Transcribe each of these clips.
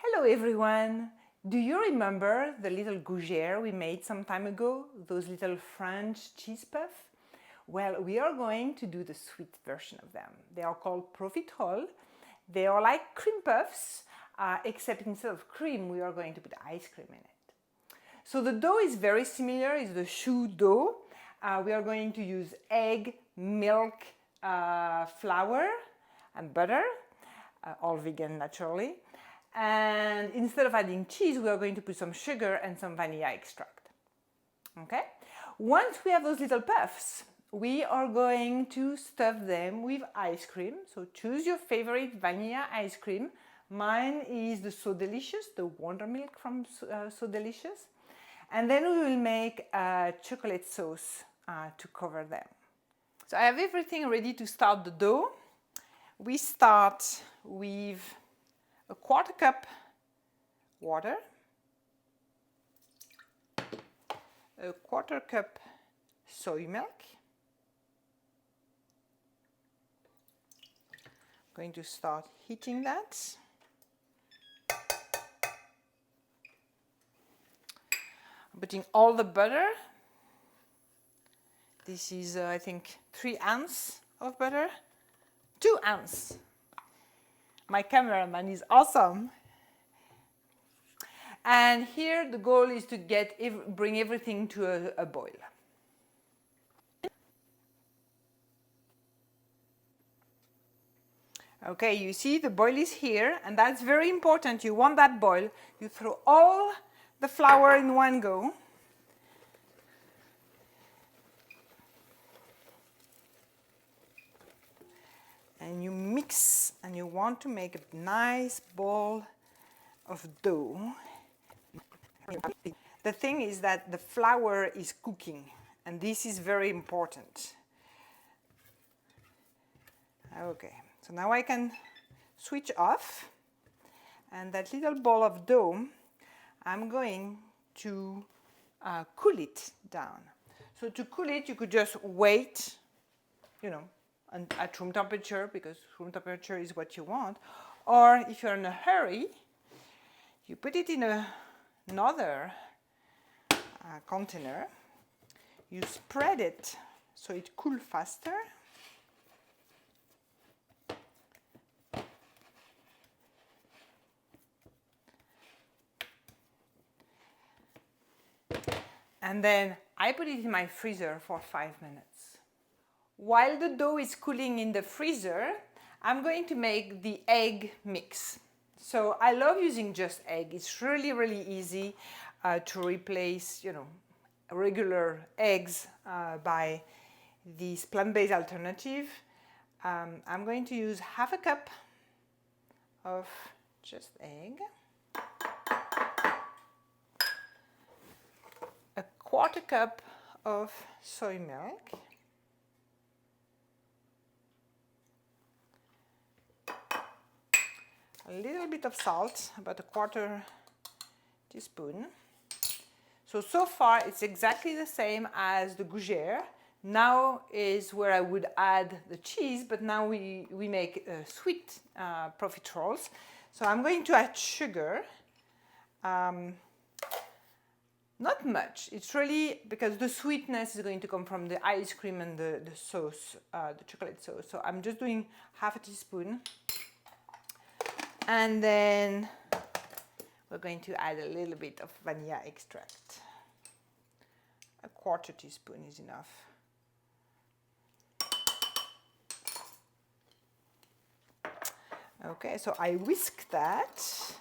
Hello everyone! Do you remember the little gougères we made some time ago? Those little French cheese puffs? Well, we are going to do the sweet version of them. They are called profiteroles. They are like cream puffs, except instead of cream, we are going to put ice cream in it. So the dough is very similar, it's the choux dough. We are going to use egg, milk, flour and butter, all vegan naturally. And instead of adding cheese, we are going to put some sugar and some vanilla extract. Okay? Once we have those little puffs, we are going to stuff them with ice cream. So choose your favorite vanilla ice cream. Mine is the So Delicious, the Wonder Milk from So Delicious. And then we will make a chocolate sauce to cover them. So I have everything ready to start the dough. We start with a quarter cup water, a quarter cup soy milk. I'm going to start heating that. I'm putting all the butter. This is, I think, 3 ounces of butter. 2 ounces. My cameraman is awesome. And here the goal is to bring everything to a boil. Okay, you see the boil is here, and that's very important. You want that boil. You throw all the flour in one go. And you mix, and you want to make a nice ball of dough. The thing is that the flour is cooking, and this is very important. Okay, so now I can switch off, and that little ball of dough, I'm going to cool it down. So to cool it, you could just wait, at room temperature, because room temperature is what you want. Or if you're in a hurry, you put it in another container. You spread it so it cools faster. And then I put it in my freezer for 5 minutes. While the dough is cooling in the freezer, I'm going to make the egg mix. So I love using just egg. It's really, really easy to replace, regular eggs by this plant-based alternative. I'm going to use half a cup of just egg, a quarter cup of soy milk, a little bit of salt, about a quarter teaspoon. So far it's exactly the same as the gougère. Now is where I would add the cheese, but now we make sweet profiteroles. So I'm going to add sugar. Not much. It's really because the sweetness is going to come from the ice cream and the sauce, the chocolate sauce. So I'm just doing half a teaspoon. And then we're going to add a little bit of vanilla extract. A quarter teaspoon is enough. Okay, so I whisk that.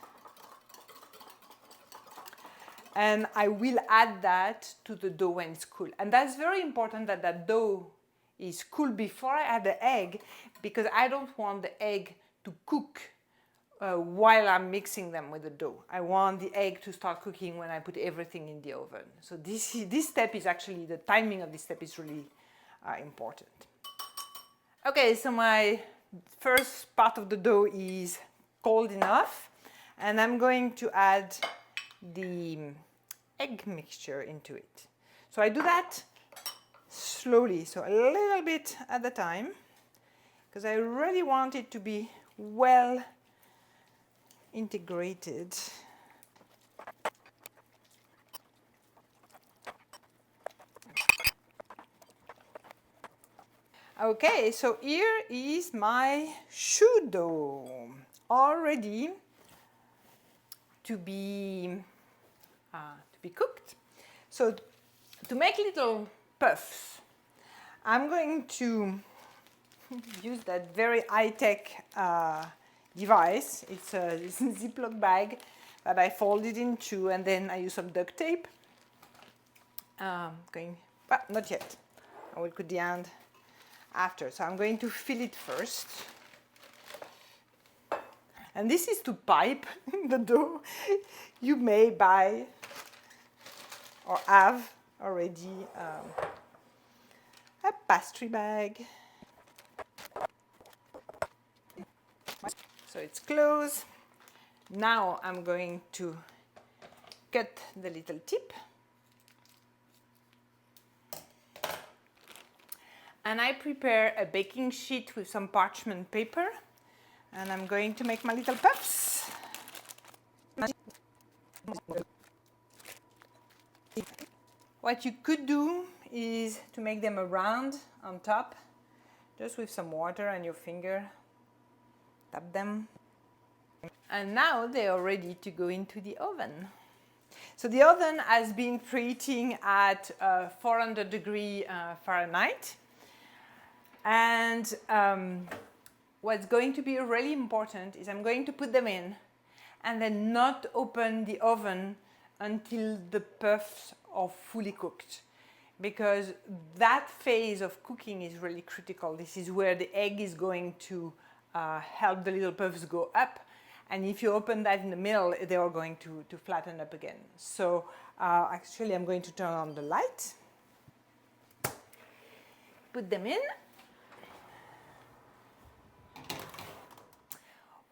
And I will add that to the dough when it's cool. And that's very important that that dough is cool before I add the egg, because I don't want the egg to cook while I'm mixing them with the dough. I want the egg to start cooking when I put everything in the oven. So this step is actually, the timing of this step is really important. Okay, so my first part of the dough is cold enough, and I'm going to add the egg mixture into it. So I do that slowly, so a little bit at a time, because I really want it to be well integrated. Okay, so here is my choux dough, all ready to be cooked. So to make little puffs, I'm going to use that very high-tech device. It's a Ziploc bag that I folded in two, and then I use some duct tape. But not yet. I will cut the end after. So I'm going to fill it first. And this is to pipe the dough. You may buy or have already a pastry bag. So it's closed. Now I'm going to cut the little tip. And I prepare a baking sheet with some parchment paper. And I'm going to make my little puffs. What you could do is to make them around on top, just with some water and your finger. Tap them. And now they are ready to go into the oven. So the oven has been preheating at 400 degrees Fahrenheit. And what's going to be really important is I'm going to put them in and then not open the oven until the puffs are fully cooked, because that phase of cooking is really critical. This is where the egg is going to help the little puffs go up, and if you open that in the middle, they are going to flatten up again. So actually I'm going to turn on the light, put them in.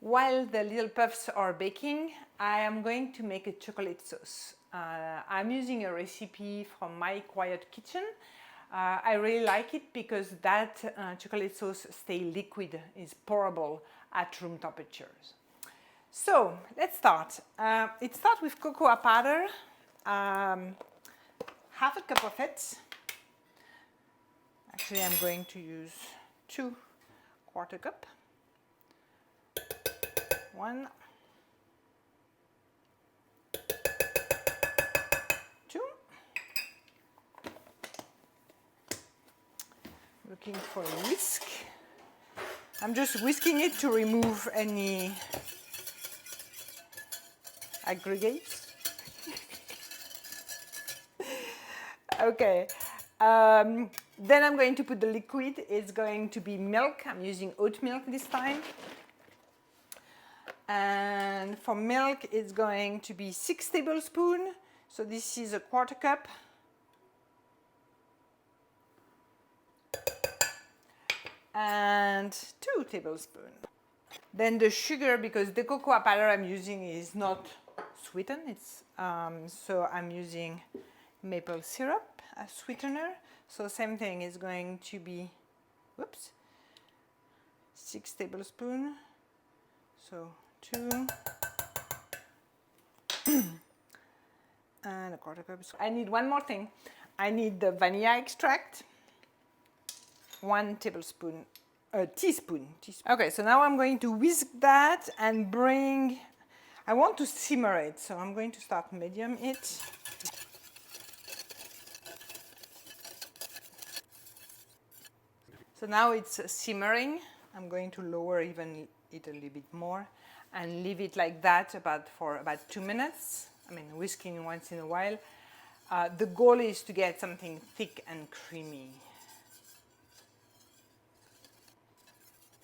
While the little puffs are baking, I am going to make a chocolate sauce. I'm using a recipe from My Quiet Kitchen. I really like it because that chocolate sauce stays liquid, is pourable at room temperatures. So let's start. It starts with cocoa powder, half a cup of it. Actually, I'm going to use 2 quarter cup. 1, 2. Looking for a whisk. I'm just whisking it to remove any aggregates. Okay. Then I'm going to put the liquid. It's going to be milk. I'm using oat milk this time. And for milk, it's going to be 6 tablespoons. So this is a quarter cup. And 2 tablespoons. Then the sugar, because the cocoa powder I'm using is not sweetened. It's, so I'm using maple syrup as sweetener. So same thing is going to be, 6 tablespoons. So 2 and a quarter cup. I need one more thing. I need the vanilla extract, 1 tablespoon, teaspoon. Okay, so now I'm going to whisk that and bring, I want to simmer it, so I'm going to start medium it. So now it's simmering. I'm going to lower even it a little bit more and leave it like that for about 2 minutes. I mean, whisking once in a while. The goal is to get something thick and creamy.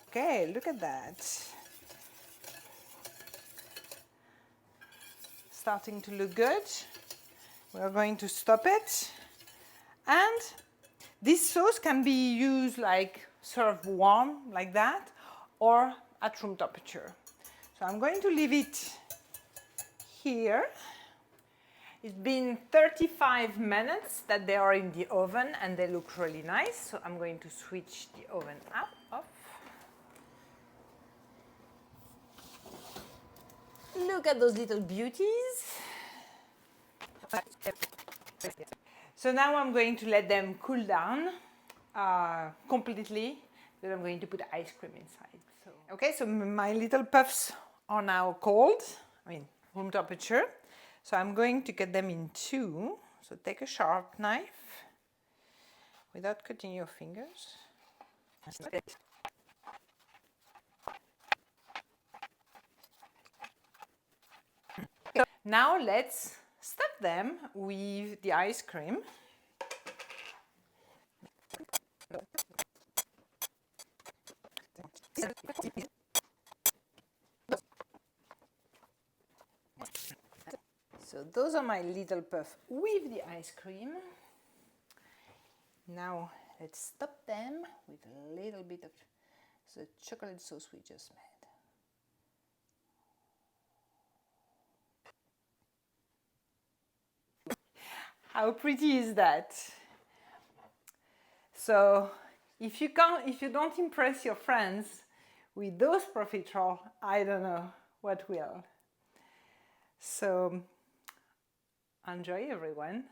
Okay, look at that. Starting to look good. We're going to stop it. And this sauce can be used like served warm like that or at room temperature. So I'm going to leave it here. It's been 35 minutes that they are in the oven and they look really nice. So I'm going to switch the oven off. Look at those little beauties. So now I'm going to let them cool down completely. Then I'm going to put ice cream inside. Okay, so my little puffs are now cold, room temperature. So I'm going to cut them in two. So take a sharp knife without cutting your fingers. Now let's stuff them with the ice cream. So those are my little puffs with the ice cream. Now let's stuff them with a little bit of the chocolate sauce we just made. How pretty is that? So if you don't impress your friends with those profiteroles, I don't know what will. So enjoy, everyone.